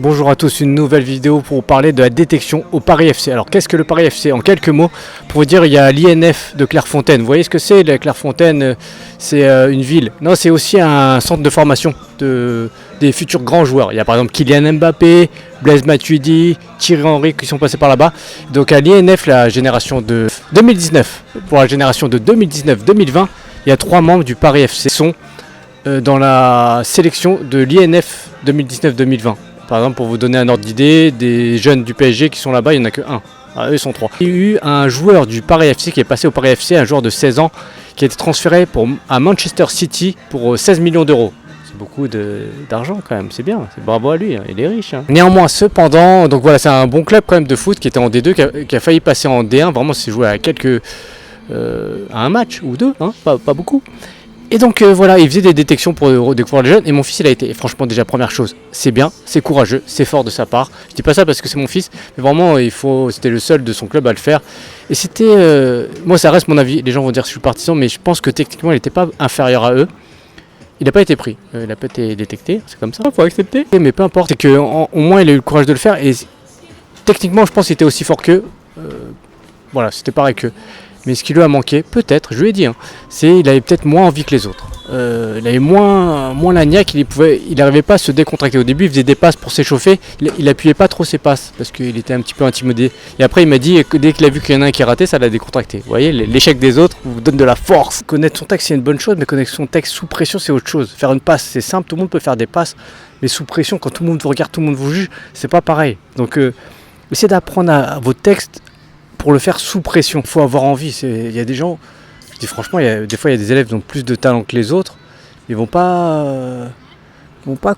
Bonjour à tous, une nouvelle vidéo pour vous parler de la détection au Paris FC. Alors qu'est-ce que le Paris FC? En quelques mots, pour vous dire, il y a l'INF de Clairefontaine. Vous voyez ce que c'est? La Clairefontaine, c'est une ville. Non, c'est aussi un centre de formation des futurs grands joueurs. Il y a par exemple Kylian Mbappé, Blaise Matuidi, Thierry Henry qui sont passés par là-bas. Donc à l'INF, la génération de 2019, pour la génération de 2019-2020, il y a 3 membres du Paris FC qui sont dans la sélection de l'INF 2019-2020. Par exemple, pour vous donner un ordre d'idée, des jeunes du PSG qui sont là-bas, il n'y en a que un. Ah, eux, ils sont 3. Il y a eu un joueur du Paris FC qui est passé au Paris FC, un joueur de 16 ans, qui a été transféré à Manchester City pour 16 millions d'euros. C'est beaucoup d'argent quand même, c'est bien, c'est bravo à lui, hein. Il est riche. Hein. Néanmoins, cependant, donc voilà, c'est un bon club quand même de foot qui était en D2, qui a failli passer en D1. Vraiment, c'est joué à un match ou deux, hein, pas beaucoup. Et donc voilà, il faisait des détections pour découvrir les jeunes. Et mon fils, il a été, et franchement, déjà, première chose, c'est bien, c'est courageux, c'est fort de sa part. Je dis pas ça parce que c'est mon fils, mais vraiment, c'était le seul de son club à le faire. Et c'était, moi, ça reste mon avis. Les gens vont dire que je suis partisan, mais je pense que techniquement, il n'était pas inférieur à eux. Il n'a pas été pris, il n'a pas été détecté, c'est comme ça, il faut accepter. Mais peu importe, c'est qu'au moins, il a eu le courage de le faire. Et techniquement, je pense qu'il était aussi fort qu'eux. Voilà, c'était pareil qu'eux. Mais ce qui lui a manqué, peut-être, je lui ai dit, hein, c'est qu'il avait peut-être moins envie que les autres. Il avait moins la niaque, il n'arrivait pas à se décontracter. Au début, il faisait des passes pour s'échauffer, il appuyait pas trop ses passes parce qu'il était un petit peu intimidé. Et après, il m'a dit que dès qu'il a vu qu'il y en a un qui est raté, ça l'a décontracté. Vous voyez, l'échec des autres vous donne de la force. Connaître son texte, c'est une bonne chose, mais connaître son texte sous pression, c'est autre chose. Faire une passe, c'est simple, tout le monde peut faire des passes, mais sous pression, quand tout le monde vous regarde, tout le monde vous juge, c'est pas pareil. Donc, essayez d'apprendre à vos textes pour le faire sous pression. Il faut avoir envie. Il y a des gens, je dis franchement, des fois il y a des élèves qui ont plus de talent que les autres, ils vont pas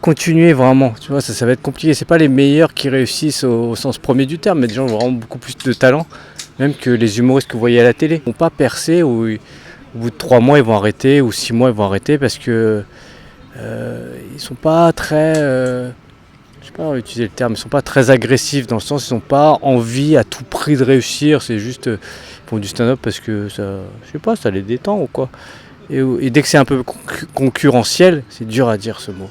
continuer vraiment. Tu vois, ça va être compliqué. C'est pas les meilleurs qui réussissent au sens premier du terme, mais des gens qui ont vraiment beaucoup plus de talent, même que les humoristes que vous voyez à la télé. Ils vont pas percer, ou au bout de 3 mois ils vont arrêter, ou 6 mois ils vont arrêter parce que ils sont pas très je sais pas, on va utiliser le terme, ils sont pas très agressifs dans le sens, ils n'ont pas envie à tout prix de réussir, c'est juste, ils font du stand-up parce que ça, je sais pas, ça les détend ou quoi. Et dès que c'est un peu concurrentiel, c'est dur à dire ce mot.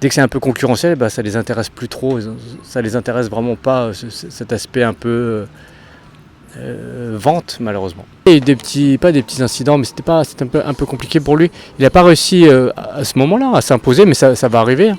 Dès que c'est un peu concurrentiel, bah, ça les intéresse plus trop, ça les intéresse vraiment pas, cet aspect un peu vente malheureusement. Et pas des petits incidents, mais c'était un peu compliqué pour lui. Il n'a pas réussi à ce moment-là à s'imposer, mais ça va arriver. Hein.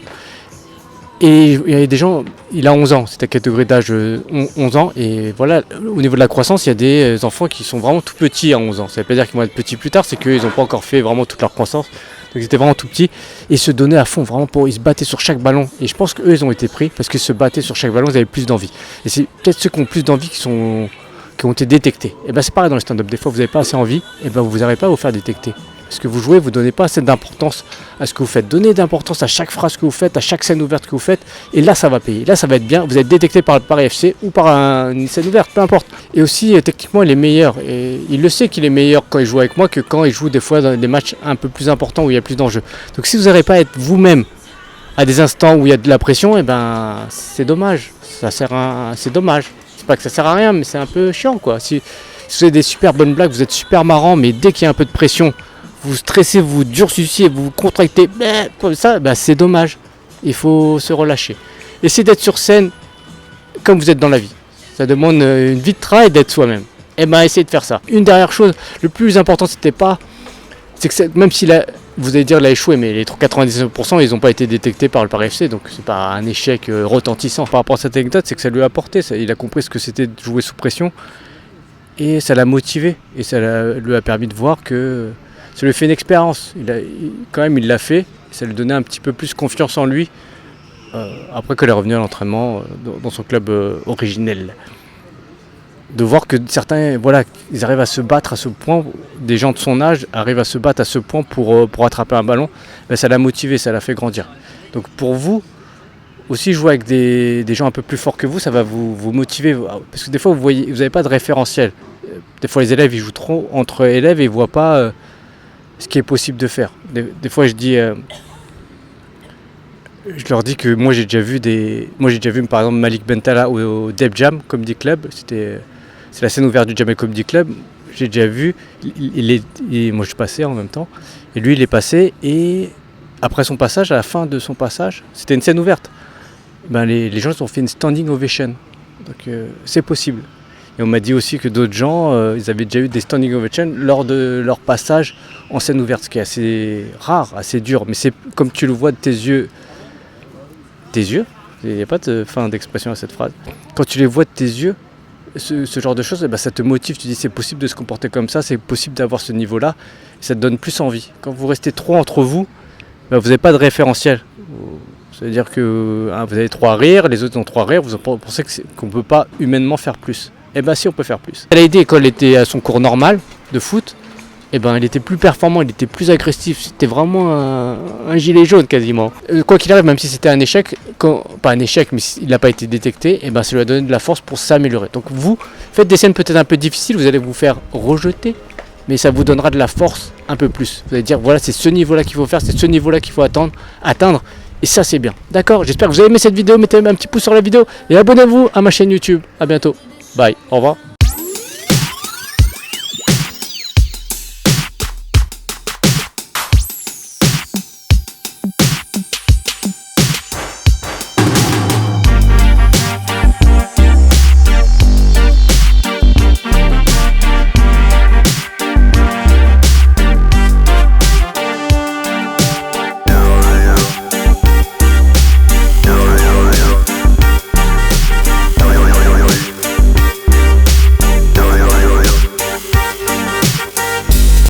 Et il y a des gens, il a 11 ans, c'est la catégorie d'âge 11 ans, et voilà, au niveau de la croissance, il y a des enfants qui sont vraiment tout petits à 11 ans. Ça ne veut pas dire qu'ils vont être petits plus tard, c'est qu'ils n'ont pas encore fait vraiment toute leur croissance, donc ils étaient vraiment tout petits, et ils se donnaient à fond, vraiment, ils se battaient sur chaque ballon, et je pense qu'eux, ils ont été pris, parce qu'ils se battaient sur chaque ballon, ils avaient plus d'envie. Et c'est peut-être ceux qui ont plus d'envie qui ont été détectés. Et bien c'est pareil dans le stand-up, des fois vous n'avez pas assez envie, et ben vous n'arrivez pas à vous faire détecter. Parce que vous jouez, vous ne donnez pas assez d'importance à ce que vous faites. Donnez d'importance à chaque phrase que vous faites, à chaque scène ouverte que vous faites. Et là, ça va payer. Là, ça va être bien. Vous êtes détecté par le Paris FC ou par une scène ouverte, peu importe. Et aussi, techniquement, il est meilleur. Et il le sait qu'il est meilleur quand il joue avec moi que quand il joue des fois dans des matchs un peu plus importants où il y a plus d'enjeux. Donc si vous n'arrivez pas à être vous-même à des instants où il y a de la pression, et ben c'est dommage. C'est dommage. C'est pas que ça sert à rien, mais c'est un peu chiant, quoi. Si vous avez des super bonnes blagues, vous êtes super marrant, mais dès qu'il y a un peu de pression, vous stressez, vous durcissez, vous contractez, comme ça, c'est dommage. Il faut se relâcher. Essayez d'être sur scène comme vous êtes dans la vie. Ça demande une vie de travail d'être soi-même. Et essayez de faire ça. Une dernière chose, le plus important, c'est que même si vous allez dire qu'il a échoué, mais les 99%, ils n'ont pas été détectés par le Paris FC, donc c'est pas un échec retentissant. Par rapport à cette anecdote, c'est que ça lui a apporté, il a compris ce que c'était de jouer sous pression, et ça l'a motivé, et ça lui a permis de voir que ça lui fait une expérience. Quand même, il l'a fait. Ça lui donnait un petit peu plus confiance en lui après qu'il est revenu à l'entraînement dans son club originel. De voir que certains, voilà, ils arrivent à se battre à ce point, des gens de son âge arrivent à se battre à ce point pour attraper un ballon, ça l'a motivé, ça l'a fait grandir. Donc pour vous, aussi jouer avec des gens un peu plus forts que vous, ça va vous motiver. Parce que des fois, vous n'avez pas de référentiel. Des fois, les élèves, ils jouent trop entre élèves et ils ne voient pas ce qui est possible de faire. Des fois je leur dis que moi j'ai déjà vu par exemple Malik Bentala au Def Jam Comedy Club, c'est la scène ouverte du Jamel Comedy Club, j'ai déjà vu, moi je passais en même temps, et lui il est passé, et après son passage, à la fin de son passage, c'était une scène ouverte, ben les gens ont fait une standing ovation. Donc c'est possible. Et on m'a dit aussi que d'autres gens, ils avaient déjà eu des standing ovations lors de leur passage en scène ouverte, ce qui est assez rare, assez dur. Mais c'est comme tu le vois de tes yeux, il n'y a pas de fin d'expression à cette phrase. Quand tu les vois de tes yeux, ce genre de choses, eh ben, ça te motive, tu dis c'est possible de se comporter comme ça, c'est possible d'avoir ce niveau-là, et ça te donne plus envie. Quand vous restez trop entre vous, ben, vous n'avez pas de référentiel. C'est-à-dire que vous avez 3 rires, les autres ont 3 rires, vous pensez qu'on ne peut pas humainement faire plus. Eh bien si, on peut faire plus. Elle a aidé quand elle était à son cours normal de foot, eh ben, il était plus performant, il était plus agressif, c'était vraiment un gilet jaune quasiment. Quoi qu'il arrive, même si c'était un échec, pas un échec mais il n'a pas été détecté, eh ben, ça lui a donné de la force pour s'améliorer. Donc vous, faites des scènes peut-être un peu difficiles, vous allez vous faire rejeter, mais ça vous donnera de la force un peu plus. Vous allez dire voilà, c'est ce niveau-là qu'il faut faire, c'est ce niveau-là qu'il faut atteindre, et ça c'est bien. D'accord, j'espère que vous avez aimé cette vidéo, mettez un petit pouce sur la vidéo et abonnez-vous à ma chaîne YouTube. A bientôt, bye, au revoir.